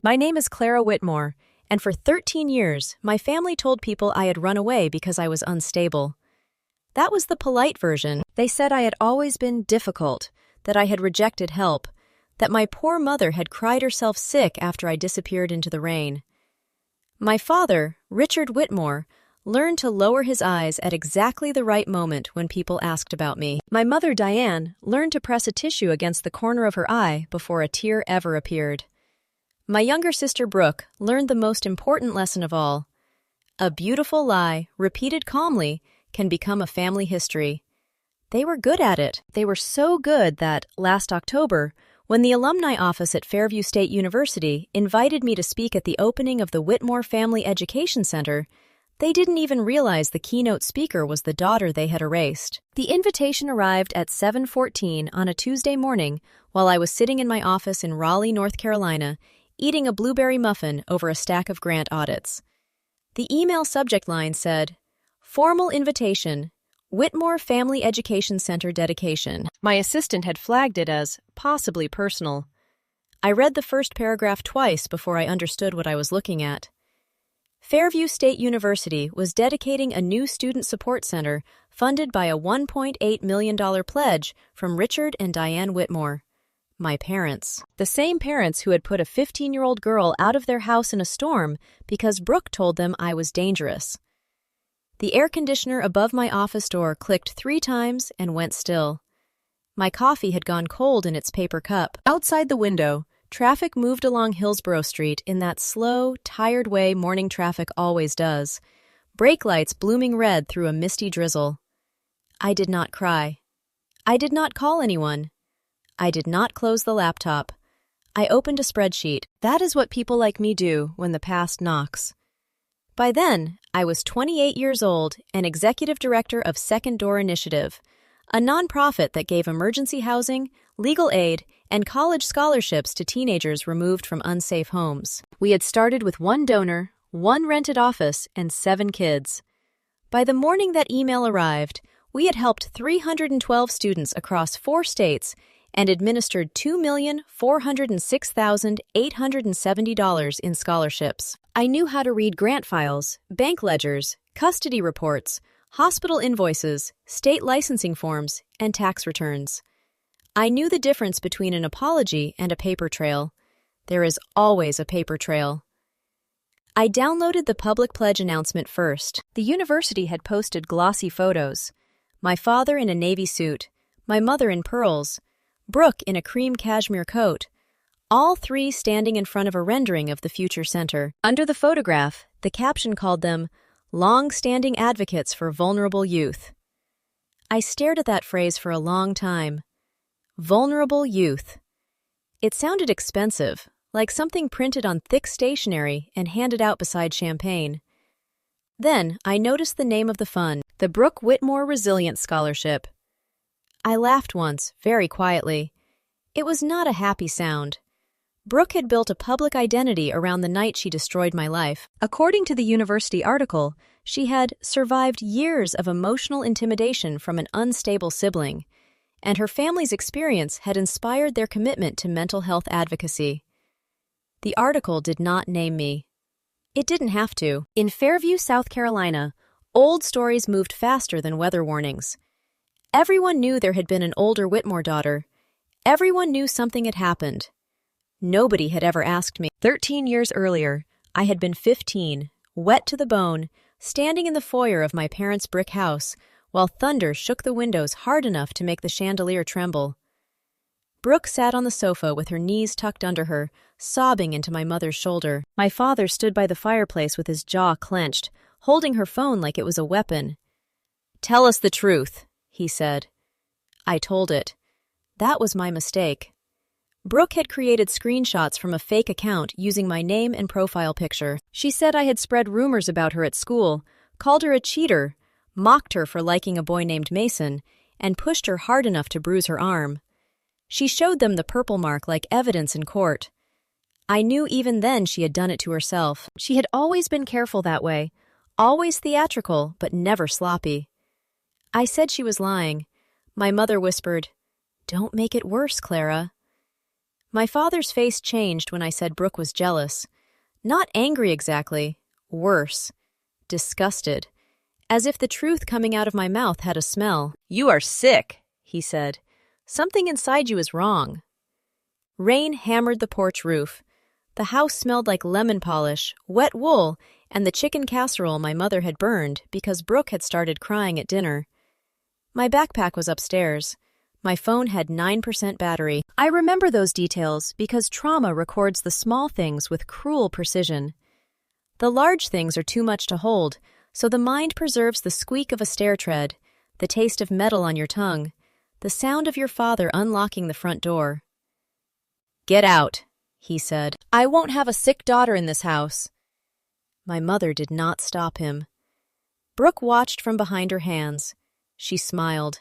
My name is Clara Whitmore, and for 13 years, my family told people I had run away because I was unstable. That was the polite version. They said I had always been difficult, that I had rejected help, that my poor mother had cried herself sick after I disappeared into the rain. My father, Richard Whitmore, learned to lower his eyes at exactly the right moment when people asked about me. My mother, Diane, learned to press a tissue against the corner of her eye before a tear ever appeared. My younger sister, Brooke, learned the most important lesson of all. A beautiful lie, repeated calmly, can become a family history. They were good at it. They were so good that, last October, when the alumni office at Fairview State University invited me to speak at the opening of the Whitmore Family Education Center, they didn't even realize the keynote speaker was the daughter they had erased. The invitation arrived at 7:14 on a Tuesday morning while I was sitting in my office in Raleigh, North Carolina, eating a blueberry muffin over a stack of grant audits. The email subject line said, "Formal invitation, Whitmore Family Education Center dedication." My assistant had flagged it as possibly personal. I read the first paragraph twice before I understood what I was looking at. Fairview State University was dedicating a new student support center funded by a $1.8 million pledge from Richard and Diane Whitmore, my parents. The same parents who had put a 15-year-old girl out of their house in a storm because Brooke told them I was dangerous. The air conditioner above my office door clicked 3 times and went still. My coffee had gone cold in its paper cup. Outside the window, traffic moved along Hillsborough Street in that slow, tired way morning traffic always does, brake lights blooming red through a misty drizzle. I did not cry. I did not call anyone. I did not close the laptop. I opened a spreadsheet. That is what people like me do when the past knocks. By then, I was 28 years old and executive director of Second Door Initiative, a nonprofit that gave emergency housing, legal aid, and college scholarships to teenagers removed from unsafe homes. We had started with 1 donor, 1 rented office, and 7 kids. By the morning that email arrived, we had helped 312 students across 4 states and administered $2,406,870 in scholarships. I knew how to read grant files, bank ledgers, custody reports, hospital invoices, state licensing forms, and tax returns. I knew the difference between an apology and a paper trail. There is always a paper trail. I downloaded the public pledge announcement first. The university had posted glossy photos. My father in a navy suit, my mother in pearls, Brooke in a cream cashmere coat, all 3 standing in front of a rendering of the future center. Under the photograph, the caption called them long-standing advocates for vulnerable youth. I stared at that phrase for a long time. Vulnerable youth. It sounded expensive, like something printed on thick stationery and handed out beside champagne. Then I noticed the name of the fund, the Brooke Whitmore Resilience Scholarship. I laughed once, very quietly. It was not a happy sound. Brooke had built a public identity around the night she destroyed my life. According to the university article, she had survived years of emotional intimidation from an unstable sibling, and her family's experience had inspired their commitment to mental health advocacy. The article did not name me. It didn't have to. In Fairview, South Carolina, old stories moved faster than weather warnings. Everyone knew there had been an older Whitmore daughter. Everyone knew something had happened. Nobody had ever asked me. 13 years earlier, I had been 15, wet to the bone, standing in the foyer of my parents' brick house, while thunder shook the windows hard enough to make the chandelier tremble. Brooke sat on the sofa with her knees tucked under her, sobbing into my mother's shoulder. My father stood by the fireplace with his jaw clenched, holding her phone like it was a weapon. "Tell us the truth," he said. I told it. That was my mistake. Brooke had created screenshots from a fake account using my name and profile picture. She said I had spread rumors about her at school, called her a cheater, mocked her for liking a boy named Mason, and pushed her hard enough to bruise her arm. She showed them the purple mark like evidence in court. I knew even then she had done it to herself. She had always been careful that way, always theatrical, but never sloppy. I said she was lying. My mother whispered, "Don't make it worse, Clara." My father's face changed when I said Brooke was jealous. Not angry exactly. Worse. Disgusted. As if the truth coming out of my mouth had a smell. "You are sick," he said. "Something inside you is wrong." Rain hammered the porch roof. The house smelled like lemon polish, wet wool, and the chicken casserole my mother had burned because Brooke had started crying at dinner. My backpack was upstairs. My phone had 9% battery. I remember those details because trauma records the small things with cruel precision. The large things are too much to hold, so the mind preserves the squeak of a stair tread, the taste of metal on your tongue, the sound of your father unlocking the front door. "Get out," he said. "I won't have a sick daughter in this house." My mother did not stop him. Brooke watched from behind her hands. She smiled.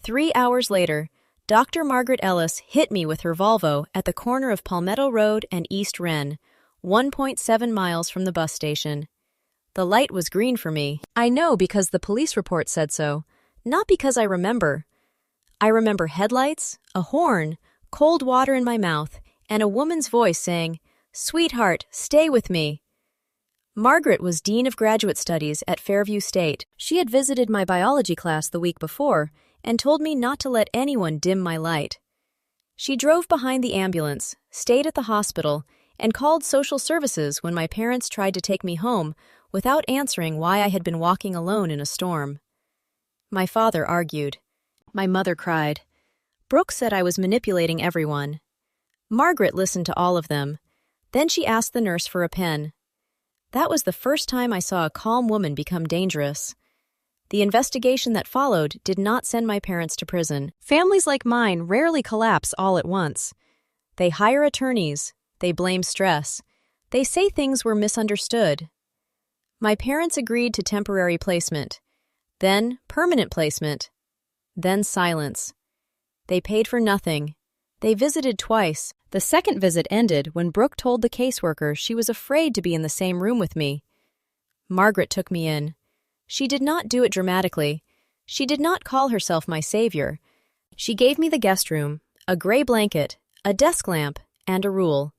3 hours later, Dr. Margaret Ellis hit me with her Volvo at the corner of Palmetto Road and East Wren, 1.7 miles from the bus station. The light was green for me. I know because the police report said so, not because I remember. I remember headlights, a horn, cold water in my mouth, and a woman's voice saying, "Sweetheart, stay with me." Margaret was Dean of Graduate Studies at Fairview State. She had visited my biology class the week before and told me not to let anyone dim my light. She drove behind the ambulance, stayed at the hospital, and called social services when my parents tried to take me home without answering why I had been walking alone in a storm. My father argued. My mother cried. Brooke said I was manipulating everyone. Margaret listened to all of them. Then she asked the nurse for a pen. That was the first time I saw a calm woman become dangerous. The investigation that followed did not send my parents to prison. Families like mine rarely collapse all at once. They hire attorneys. They blame stress. They say things were misunderstood. My parents agreed to temporary placement, then permanent placement, then silence. They paid for nothing. They visited twice. The second visit ended when Brooke told the caseworker she was afraid to be in the same room with me. Margaret took me in. She did not do it dramatically. She did not call herself my savior. She gave me the guest room, a gray blanket, a desk lamp, and a rule.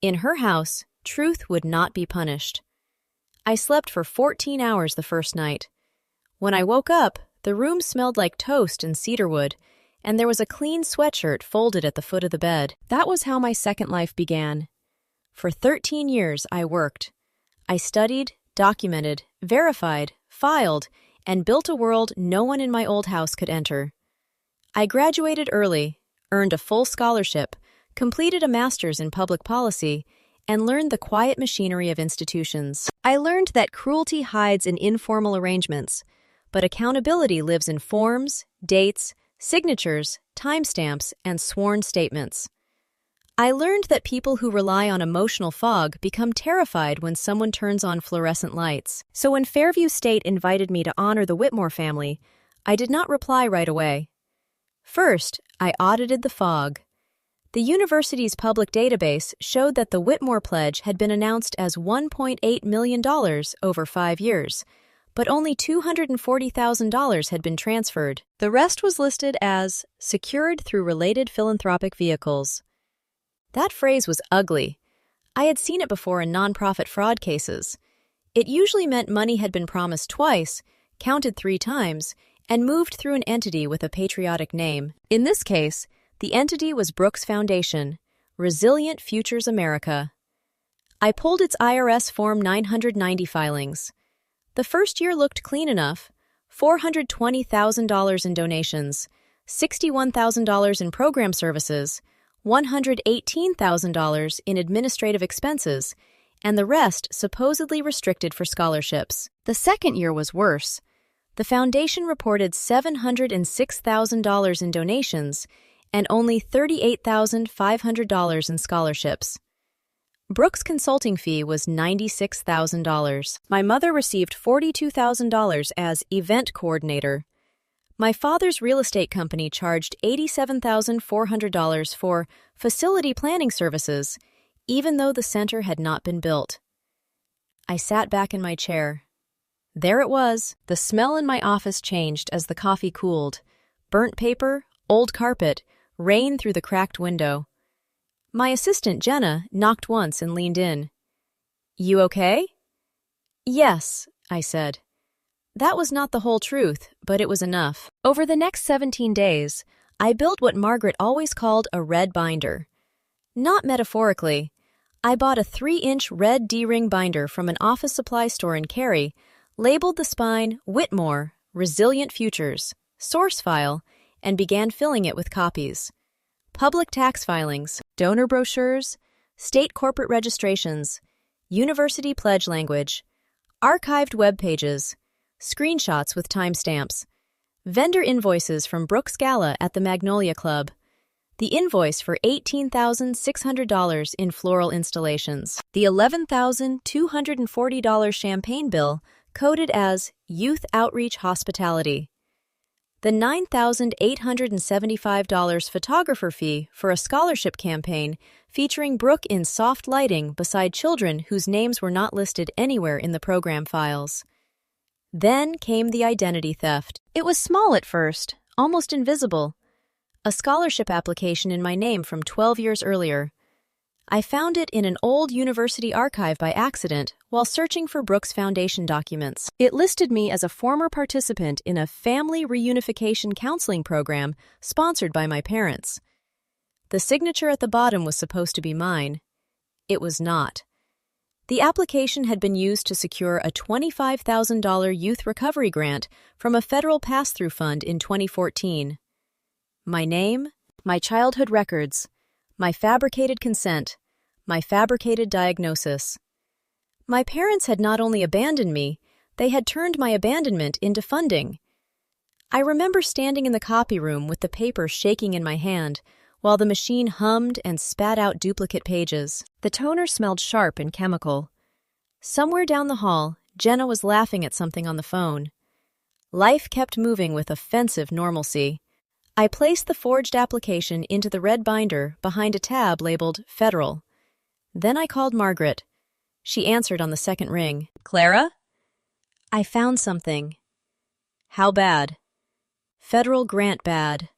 In her house, truth would not be punished. I slept for 14 hours the first night. When I woke up, the room smelled like toast and cedarwood, and there was a clean sweatshirt folded at the foot of the bed. That was how my second life began. For 13 years, I worked. I studied, documented, verified, filed, and built a world no one in my old house could enter. I graduated early, earned a full scholarship, completed a master's in public policy, and learned the quiet machinery of institutions. I learned that cruelty hides in informal arrangements, but accountability lives in forms, dates, signatures, timestamps, and sworn statements. I learned that people who rely on emotional fog become terrified when someone turns on fluorescent lights. So when Fairview State invited me to honor the Whitmore family, I did not reply right away. First, I audited the fog. The university's public database showed that the Whitmore Pledge had been announced as $1.8 million over 5 years, but only $240,000 had been transferred. The rest was listed as secured through related philanthropic vehicles. That phrase was ugly. I had seen it before in nonprofit fraud cases. It usually meant money had been promised twice, counted 3 times, and moved through an entity with a patriotic name. In this case, the entity was Brooks Foundation, Resilient Futures America. I pulled its IRS Form 990 filings. The first year looked clean enough. $420,000 in donations, $61,000 in program services, $118,000 in administrative expenses, and the rest supposedly restricted for scholarships. The second year was worse. The foundation reported $706,000 in donations and only $38,500 in scholarships. Brooks' consulting fee was $96,000. My mother received $42,000 as event coordinator. My father's real estate company charged $87,400 for facility planning services, even though the center had not been built. I sat back in my chair. There it was. The smell in my office changed as the coffee cooled. Burnt paper, old carpet, rain through the cracked window. My assistant, Jenna, knocked once and leaned in. "You okay?" "Yes," I said. That was not the whole truth, but it was enough. Over the next 17 days, I built what Margaret always called a red binder. Not metaphorically. I bought a 3-inch red D-ring binder from an office supply store in Cary, labeled the spine Whitmore, Resilient Futures, source file, and began filling it with copies. Public tax filings, donor brochures, state corporate registrations, university pledge language, archived web pages, screenshots with timestamps, vendor invoices from Brooks Gala at the Magnolia Club, the invoice for $18,600 in floral installations, the $11,240 champagne bill coded as Youth Outreach Hospitality, the $9,875 photographer fee for a scholarship campaign featuring Brooke in soft lighting beside children whose names were not listed anywhere in the program files. Then came the identity theft. It was small at first, almost invisible. A scholarship application in my name from 12 years earlier. I found it in an old university archive by accident while searching for Brooks Foundation documents. It listed me as a former participant in a family reunification counseling program sponsored by my parents. The signature at the bottom was supposed to be mine. It was not. The application had been used to secure a $25,000 youth recovery grant from a federal pass-through fund in 2014. My name, my childhood records, my fabricated consent, my fabricated diagnosis. My parents had not only abandoned me, they had turned my abandonment into funding. I remember standing in the copy room with the paper shaking in my hand while the machine hummed and spat out duplicate pages. The toner smelled sharp and chemical. Somewhere down the hall, Jenna was laughing at something on the phone. Life kept moving with offensive normalcy. I placed the forged application into the red binder behind a tab labeled Federal. Then I called Margaret. She answered on the second ring. "Clara?" "I found something." "How bad?" "Federal grant bad."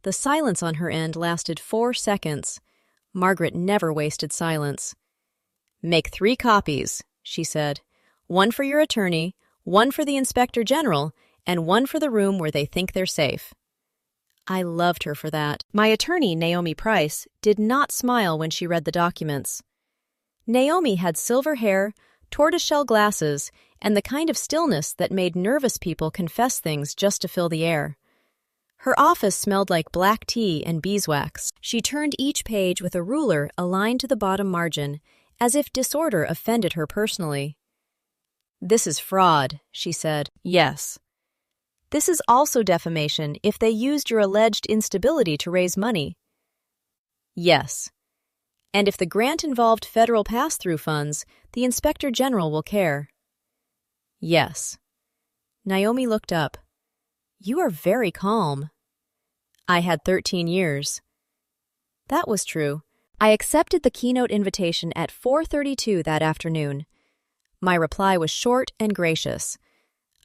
The silence on her end lasted 4 seconds. Margaret never wasted silence. "Make 3 copies," she said. "One for your attorney, one for the inspector general, and one for the room where they think they're safe." I loved her for that. My attorney, Naomi Price, did not smile when she read the documents. Naomi had silver hair, tortoiseshell glasses, and the kind of stillness that made nervous people confess things just to fill the air. Her office smelled like black tea and beeswax. She turned each page with a ruler aligned to the bottom margin, as if disorder offended her personally. "This is fraud," she said. "Yes." "This is also defamation if they used your alleged instability to raise money." "Yes. And if the grant involved federal pass-through funds, the Inspector General will care." "Yes." Naomi looked up. "You are very calm." "I had 13 years. That was true. I accepted the Keynote invitation at 4:32 that afternoon. My reply was short and gracious.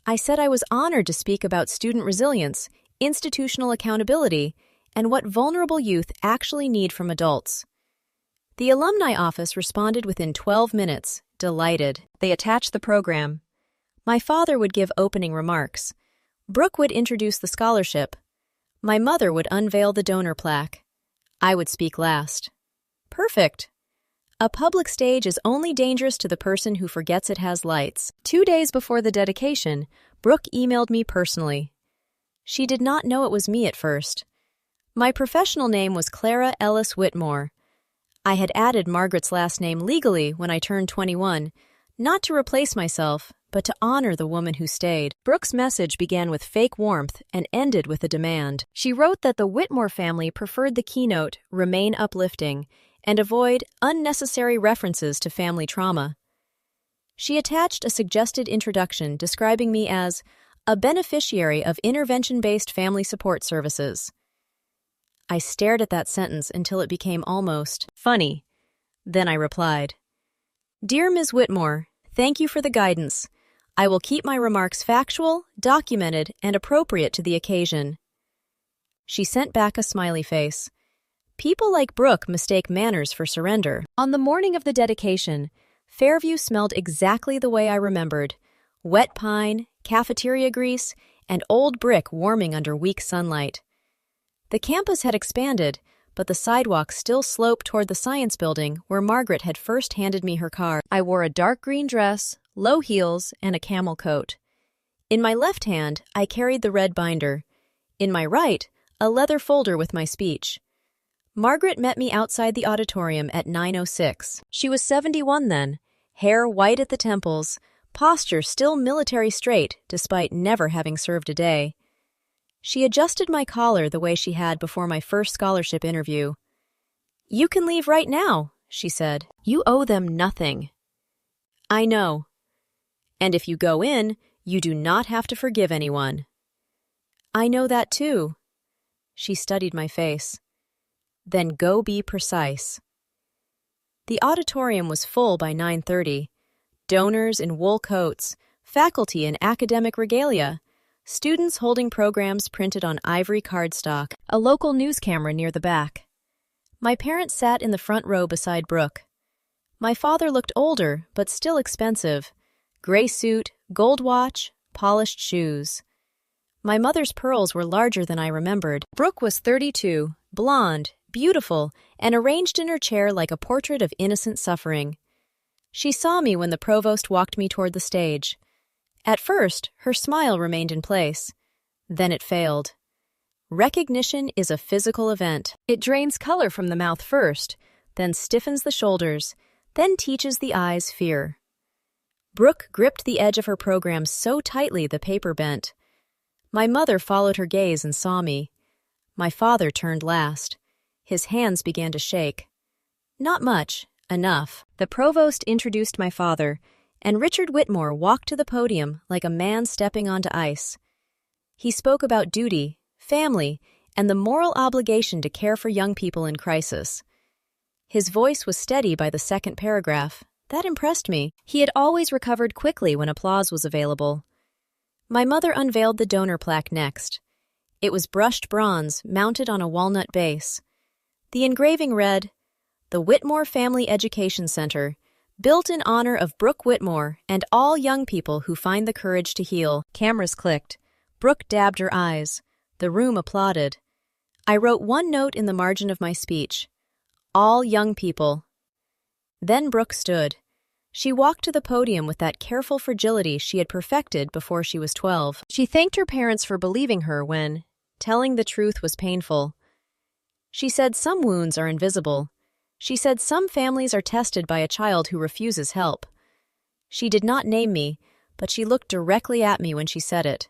I said I was honored to speak about student resilience, institutional accountability, and what vulnerable youth actually need from adults. The alumni office responded within 12 minutes, delighted. They attached the program. My father would give opening remarks. Brooke would introduce the scholarship. My mother would unveil the donor plaque. I would speak last. Perfect. A public stage is only dangerous to the person who forgets it has lights. 2 days before the dedication, Brooke emailed me personally. She did not know it was me at first. My professional name was Clara Ellis Whitmore. I had added Margaret's last name legally when I turned 21, not to replace myself, but to honor the woman who stayed. Brooke's message began with fake warmth and ended with a demand. She wrote that the Whitmore family preferred the keynote, "Remain uplifting," and avoid unnecessary references to family trauma. She attached a suggested introduction describing me as a beneficiary of intervention-based family support services. I stared at that sentence until it became almost funny. Then I replied, "Dear Ms. Whitmore, thank you for the guidance. I will keep my remarks factual, documented, and appropriate to the occasion." She sent back a smiley face. People like Brooke mistake manners for surrender. On the morning of the dedication, Fairview smelled exactly the way I remembered: wet pine, cafeteria grease, and old brick warming under weak sunlight. The campus had expanded, but the sidewalk still sloped toward the science building where Margaret had first handed me her car. I wore a dark green dress, low heels, and a camel coat. In my left hand, I carried the red binder. In my right, a leather folder with my speech. Margaret met me outside the auditorium at 9:06. She was 71 then, hair white at the temples, posture still military straight despite never having served a day. She adjusted my collar the way she had before my first scholarship interview. "You can leave right now," she said. "You owe them nothing." "I know. And if you go in, you do not have to forgive anyone." "I know that too." She studied my face. "Then go be precise." The auditorium was full by 9:30. Donors in wool coats, faculty in academic regalia, students holding programs printed on ivory cardstock, a local news camera near the back. My parents sat in the front row beside Brooke. My father looked older, but still expensive. Gray suit, gold watch, polished shoes. My mother's pearls were larger than I remembered. Brooke was 32, blonde, beautiful, and arranged in her chair like a portrait of innocent suffering. She saw me when the provost walked me toward the stage. At first, her smile remained in place. Then it failed. Recognition is a physical event. It drains color from the mouth first, then stiffens the shoulders, then teaches the eyes fear. Brooke gripped the edge of her program so tightly the paper bent. My mother followed her gaze and saw me. My father turned last. His hands began to shake. Not much, enough. The provost introduced my father, and Richard Whitmore walked to the podium like a man stepping onto ice. He spoke about duty, family, and the moral obligation to care for young people in crisis. His voice was steady by the second paragraph. That impressed me. He had always recovered quickly when applause was available. My mother unveiled the donor plaque next. It was brushed bronze, mounted on a walnut base. The engraving read, "The Whitmore Family Education Center, built in honor of Brooke Whitmore and all young people who find the courage to heal." Cameras clicked. Brooke dabbed her eyes. The room applauded. I wrote one note in the margin of my speech. All young people. Then Brooke stood. She walked to the podium with that careful fragility she had perfected before she was 12. She thanked her parents for believing her when telling the truth was painful. She said some wounds are invisible. She said some families are tested by a child who refuses help. She did not name me, but she looked directly at me when she said it.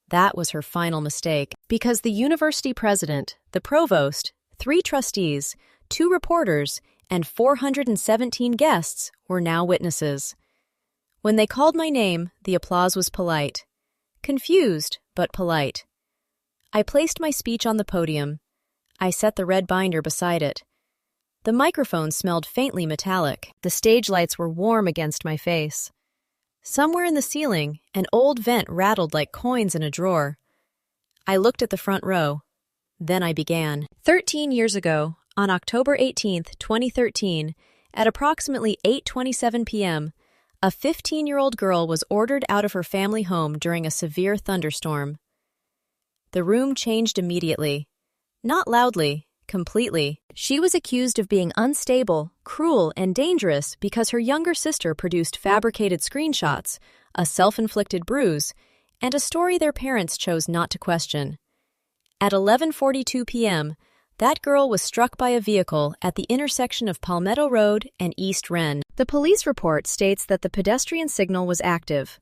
That was her final mistake, because the university president, the provost, 3 trustees, 2 reporters, and 417 guests were now witnesses. When they called my name, the applause was polite. Confused, but polite. I placed my speech on the podium. I set the red binder beside it. The microphone smelled faintly metallic. The stage lights were warm against my face. Somewhere in the ceiling, an old vent rattled like coins in a drawer. I looked at the front row. Then I began. 13 years ago, on October 18, 2013, at approximately 8:27 p.m., a 15-year-old girl was ordered out of her family home during a severe thunderstorm. The room changed immediately. Not loudly, completely. She was accused of being unstable, cruel, and dangerous because her younger sister produced fabricated screenshots, a self-inflicted bruise, and a story their parents chose not to question. At 11:42 p.m., that girl was struck by a vehicle at the intersection of Palmetto Road and East Wren. The police report states that the pedestrian signal was active.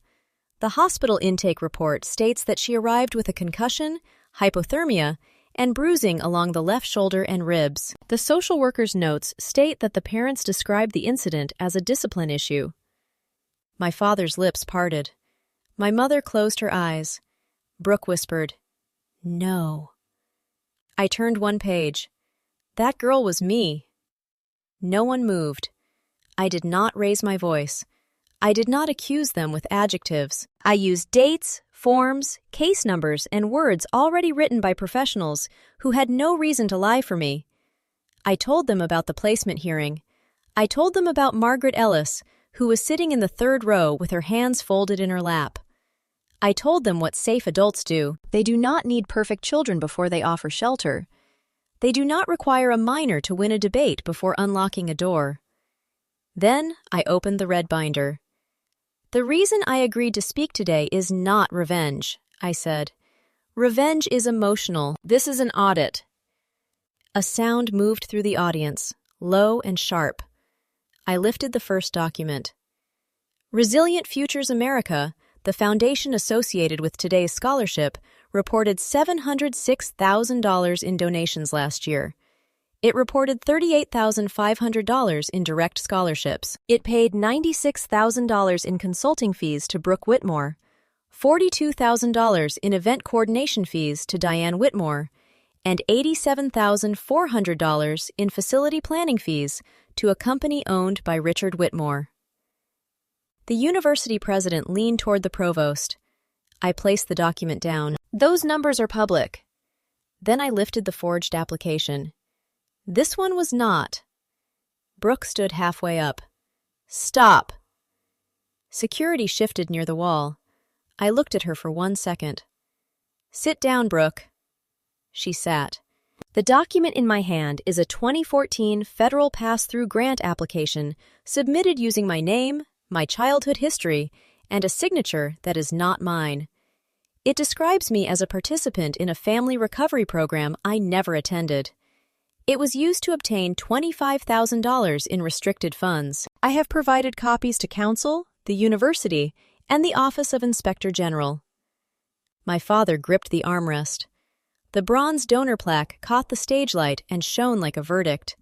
The hospital intake report states that she arrived with a concussion, hypothermia, and bruising along the left shoulder and ribs. The social worker's notes state that the parents described the incident as a discipline issue. My father's lips parted. My mother closed her eyes. Brooke whispered, "No." I turned one page. That girl was me. No one moved. I did not raise my voice. I did not accuse them with adjectives. I used dates, forms, case numbers, and words already written by professionals who had no reason to lie for me. I told them about the placement hearing. I told them about Margaret Ellis, who was sitting in the third row with her hands folded in her lap. I told them what safe adults do. They do not need perfect children before they offer shelter. They do not require a minor to win a debate before unlocking a door. Then I opened the red binder. The reason I agreed to speak today is not revenge, I said. Revenge is emotional. This is an audit. A sound moved through the audience, low and sharp. I lifted the first document. Resilient Futures America, the foundation associated with today's scholarship, reported $706,000 in donations last year. It reported $38,500 in direct scholarships. It paid $96,000 in consulting fees to Brooke Whitmore, $42,000 in event coordination fees to Diane Whitmore, and $87,400 in facility planning fees to a company owned by Richard Whitmore. The university president leaned toward the provost. I placed the document down. Those numbers are public. Then I lifted the forged application. This one was not. Brooke stood halfway up. Stop! Security shifted near the wall. I looked at her for 1 second. Sit down, Brooke. She sat. The document in my hand is a 2014 federal pass-through grant application submitted using my name, my childhood history, and a signature that is not mine. It describes me as a participant in a family recovery program I never attended. It was used to obtain $25,000 in restricted funds. I have provided copies to council, the university, and the Office of Inspector General. My father gripped the armrest. The bronze donor plaque caught the stage light and shone like a verdict.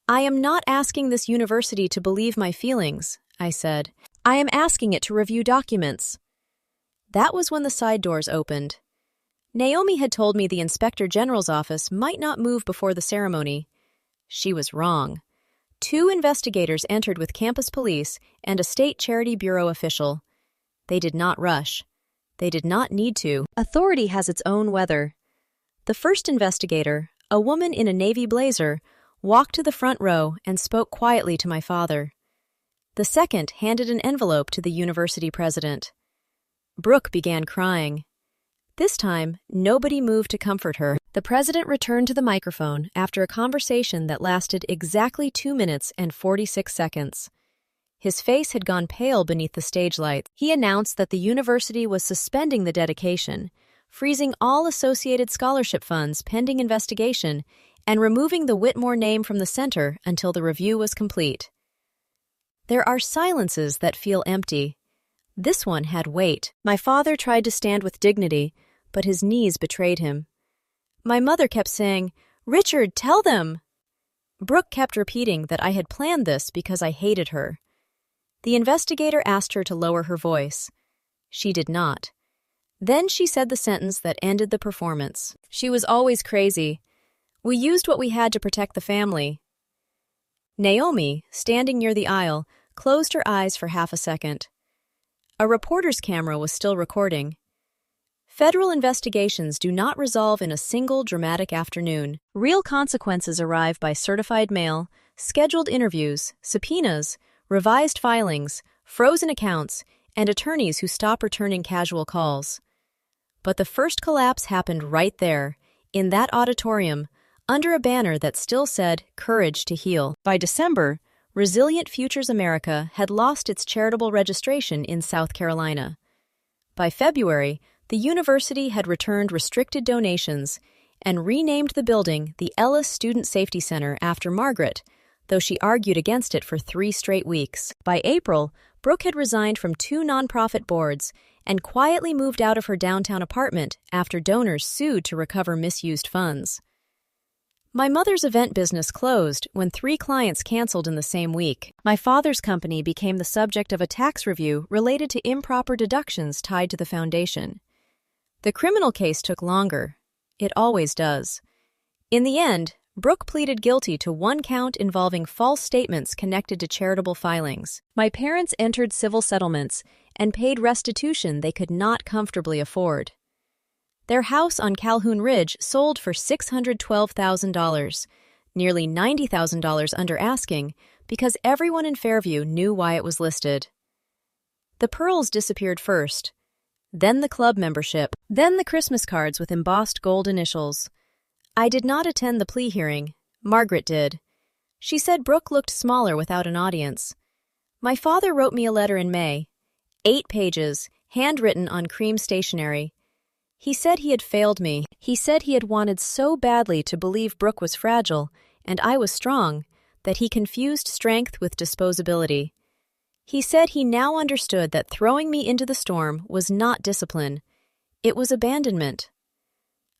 I am not asking this university to believe my feelings, I said. I am asking it to review documents. That was when the side doors opened. Naomi had told me the Inspector General's office might not move before the ceremony. She was wrong. 2 investigators entered with campus police and a state charity bureau official. They did not rush. They did not need to. Authority has its own weather. The first investigator, a woman in a navy blazer, walked to the front row and spoke quietly to my father. The second handed an envelope to the university president. Brooke began crying. This time, nobody moved to comfort her. The president returned to the microphone after a conversation that lasted exactly 2 minutes and 46 seconds. His face had gone pale beneath the stage lights. He announced that the university was suspending the dedication, freezing all associated scholarship funds pending investigation, and removing the Whitmore name from the center until the review was complete. There are silences that feel empty. This one had weight. My father tried to stand with dignity, but his knees betrayed him. My mother kept saying, "Richard, tell them!" Brooke kept repeating that I had planned this because I hated her. The investigator asked her to lower her voice. She did not. Then she said the sentence that ended the performance. She was always crazy. We used what we had to protect the family. Naomi, standing near the aisle, closed her eyes for half a second. A reporter's camera was still recording. Federal investigations do not resolve in a single dramatic afternoon. Real consequences arrive by certified mail, scheduled interviews, subpoenas, revised filings, frozen accounts, and attorneys who stop returning casual calls. But the first collapse happened right there, in that auditorium, under a banner that still said, "Courage to Heal." By December, Resilient Futures America had lost its charitable registration in South Carolina. By February, the university had returned restricted donations and renamed the building the Ellis Student Safety Center after Margaret, though she argued against it for 3 straight weeks. By April, Brooke had resigned from 2 nonprofit boards and quietly moved out of her downtown apartment after donors sued to recover misused funds. My mother's event business closed when 3 clients canceled in the same week. My father's company became the subject of a tax review related to improper deductions tied to the foundation. The criminal case took longer. It always does. In the end, Brooke pleaded guilty to 1 count involving false statements connected to charitable filings. My parents entered civil settlements and paid restitution they could not comfortably afford. Their house on Calhoun Ridge sold for $612,000, nearly $90,000 under asking, because everyone in Fairview knew why it was listed. The pearls disappeared first, then the club membership, then the Christmas cards with embossed gold initials. I did not attend the plea hearing. Margaret did. She said Brooke looked smaller without an audience. My father wrote me a letter in May, 8 pages, handwritten on cream stationery. He said he had failed me. He said he had wanted so badly to believe Brooke was fragile, and I was strong, that he confused strength with disposability. He said he now understood that throwing me into the storm was not discipline. It was abandonment.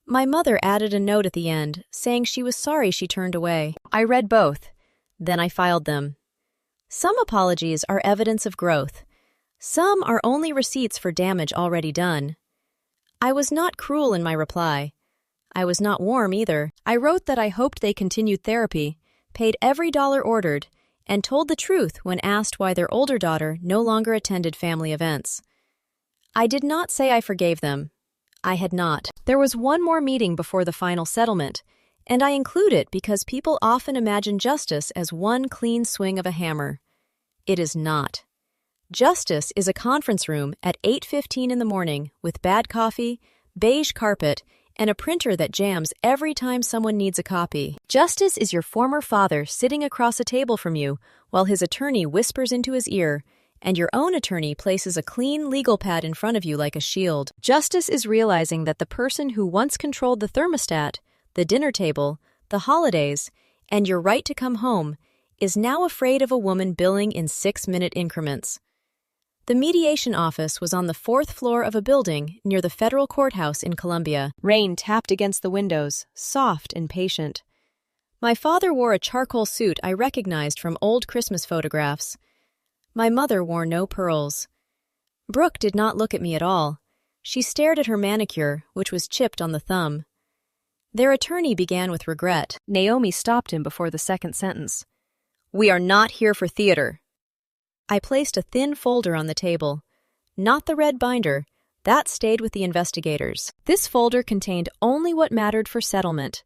My mother added a note at the end, saying she was sorry she turned away. I read both. Then I filed them. Some apologies are evidence of growth. Some are only receipts for damage already done. I was not cruel in my reply. I was not warm either. I wrote that I hoped they continued therapy, paid every dollar ordered, and told the truth when asked why their older daughter no longer attended family events. I did not say I forgave them. I had not. There was one more meeting before the final settlement, and I include it because people often imagine justice as one clean swing of a hammer. It is not. Justice is a conference room at 8:15 in the morning with bad coffee, beige carpet, and a printer that jams every time someone needs a copy. Justice is your former father sitting across a table from you while his attorney whispers into his ear, and your own attorney places a clean legal pad in front of you like a shield. Justice is realizing that the person who once controlled the thermostat, the dinner table, the holidays, and your right to come home is now afraid of a woman billing in 6-minute increments. The mediation office was on the 4th floor of a building near the federal courthouse in Columbia. Rain tapped against the windows, soft and patient. My father wore a charcoal suit I recognized from old Christmas photographs. My mother wore no pearls. Brooke did not look at me at all. She stared at her manicure, which was chipped on the thumb. Their attorney began with regret. Naomi stopped him before the second sentence. "We are not here for theater." I placed a thin folder on the table. Not the red binder. That stayed with the investigators. This folder contained only what mattered for settlement.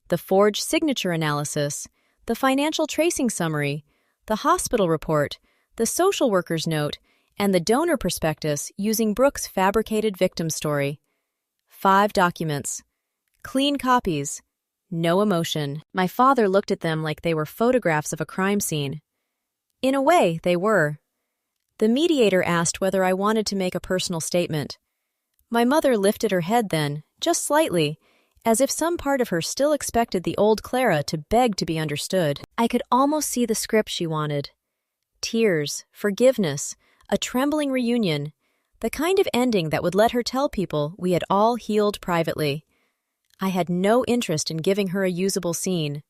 The forged signature analysis, the financial tracing summary, the hospital report, the social worker's note, and the donor prospectus using Brooke's fabricated victim story. 5 documents. Clean copies. No emotion. My father looked at them like they were photographs of a crime scene. In a way, they were. The mediator asked whether I wanted to make a personal statement. My mother lifted her head then, just slightly, as if some part of her still expected the old Clara to beg to be understood. I could almost see the script she wanted. Tears, forgiveness, a trembling reunion, the kind of ending that would let her tell people we had all healed privately. I had no interest in giving her a usable scene.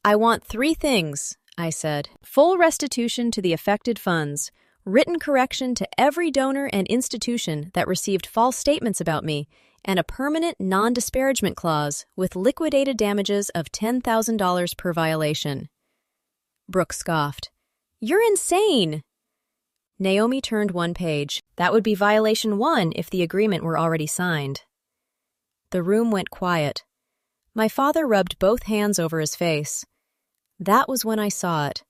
"I want 3 things," I said. "Full restitution to the affected funds, written correction to every donor and institution that received false statements about me, and a permanent non-disparagement clause with liquidated damages of $10,000 per violation." Brooke scoffed. "You're insane!" Naomi turned one page. That would be violation 1 if the agreement were already signed. The room went quiet. My father rubbed both hands over his face. That was when I saw it.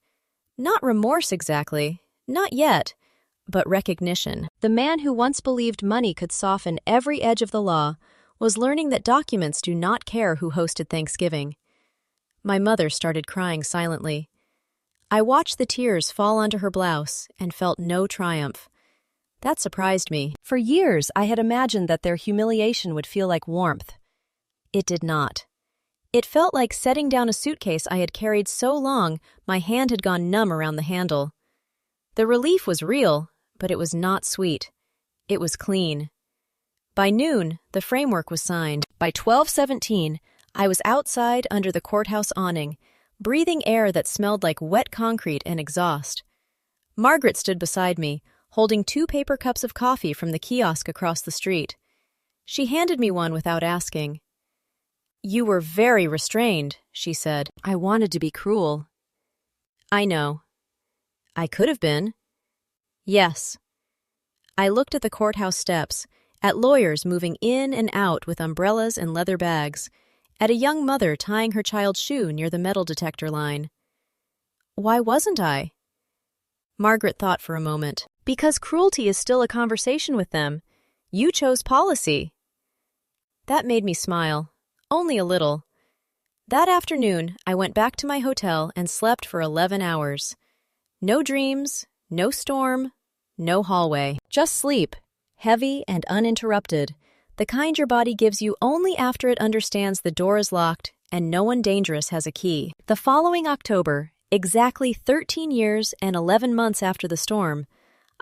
Not remorse exactly, not yet, but recognition. The man who once believed money could soften every edge of the law was learning that documents do not care who hosted Thanksgiving. My mother started crying silently. I watched the tears fall onto her blouse and felt no triumph. That surprised me. For years, I had imagined that their humiliation would feel like warmth. It did not. It felt like setting down a suitcase I had carried so long my hand had gone numb around the handle. The relief was real, but it was not sweet. It was clean. By noon, the framework was signed. By 12:17, I was outside under the courthouse awning, breathing air that smelled like wet concrete and exhaust. Margaret stood beside me, holding 2 paper cups of coffee from the kiosk across the street. She handed me one without asking. "You were very restrained," she said. "I wanted to be cruel." "I know." "I could have been." "Yes." I looked at the courthouse steps, at lawyers moving in and out with umbrellas and leather bags, at a young mother tying her child's shoe near the metal detector line. Why wasn't I? Margaret thought for a moment. Because cruelty is still a conversation with them. You chose policy. That made me smile. Only a little. That afternoon, I went back to my hotel and slept for 11 hours. No dreams, no storm, no hallway. Just sleep, heavy and uninterrupted, the kind your body gives you only after it understands the door is locked and no one dangerous has a key. The following October, exactly 13 years and 11 months after the storm,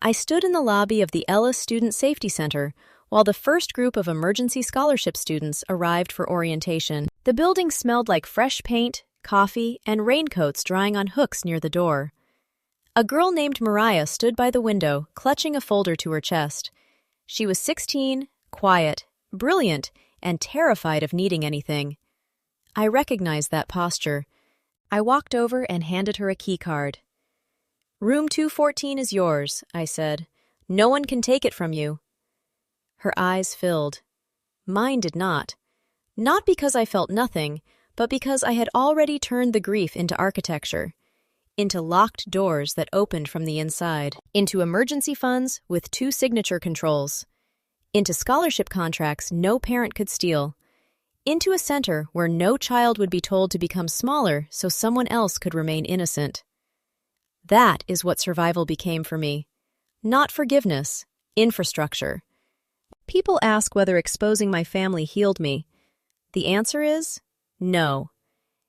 I stood in the lobby of the Ellis Student Safety Center while the first group of emergency scholarship students arrived for orientation. The building smelled like fresh paint, coffee, and raincoats drying on hooks near the door. A girl named Mariah stood by the window, clutching a folder to her chest. She was 16, quiet, brilliant, and terrified of needing anything. I recognized that posture. I walked over and handed her a key card. "Room 214 is yours," I said. "No one can take it from you." Her eyes filled. Mine did not. Not because I felt nothing, but because I had already turned the grief into architecture, into locked doors that opened from the inside, into emergency funds with 2 signature controls, into scholarship contracts no parent could steal, into a center where no child would be told to become smaller so someone else could remain innocent. That is what survival became for me. Not forgiveness, infrastructure. People ask whether exposing my family healed me. The answer is no.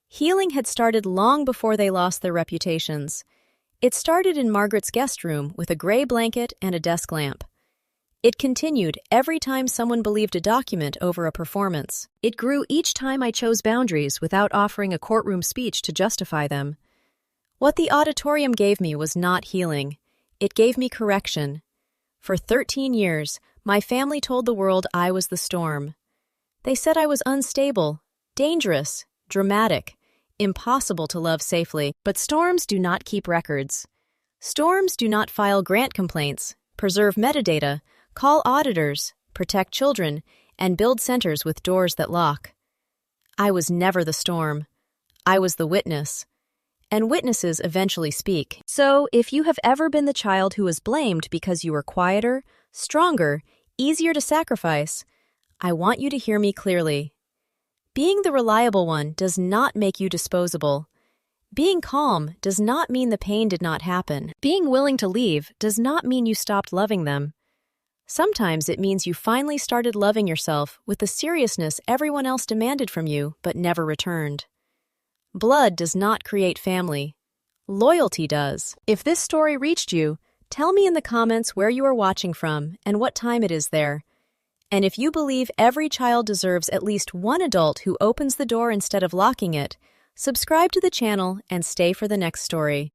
Healing had started long before they lost their reputations. It started in Margaret's guest room with a gray blanket and a desk lamp. It continued every time someone believed a document over a performance. It grew each time I chose boundaries without offering a courtroom speech to justify them. What the auditorium gave me was not healing. It gave me correction. For 13 years, my family told the world I was the storm. They said I was unstable, dangerous, dramatic, impossible to love safely. But storms do not keep records. Storms do not file grant complaints, preserve metadata, call auditors, protect children, and build centers with doors that lock. I was never the storm. I was the witness. And witnesses eventually speak. So, if you have ever been the child who was blamed because you were quieter, stronger, easier to sacrifice, I want you to hear me clearly. Being the reliable one does not make you disposable. Being calm does not mean the pain did not happen. Being willing to leave does not mean you stopped loving them. Sometimes it means you finally started loving yourself with the seriousness everyone else demanded from you but never returned. Blood does not create family. Loyalty does. If this story reached you, tell me in the comments where you are watching from and what time it is there. And if you believe every child deserves at least one adult who opens the door instead of locking it, subscribe to the channel and stay for the next story.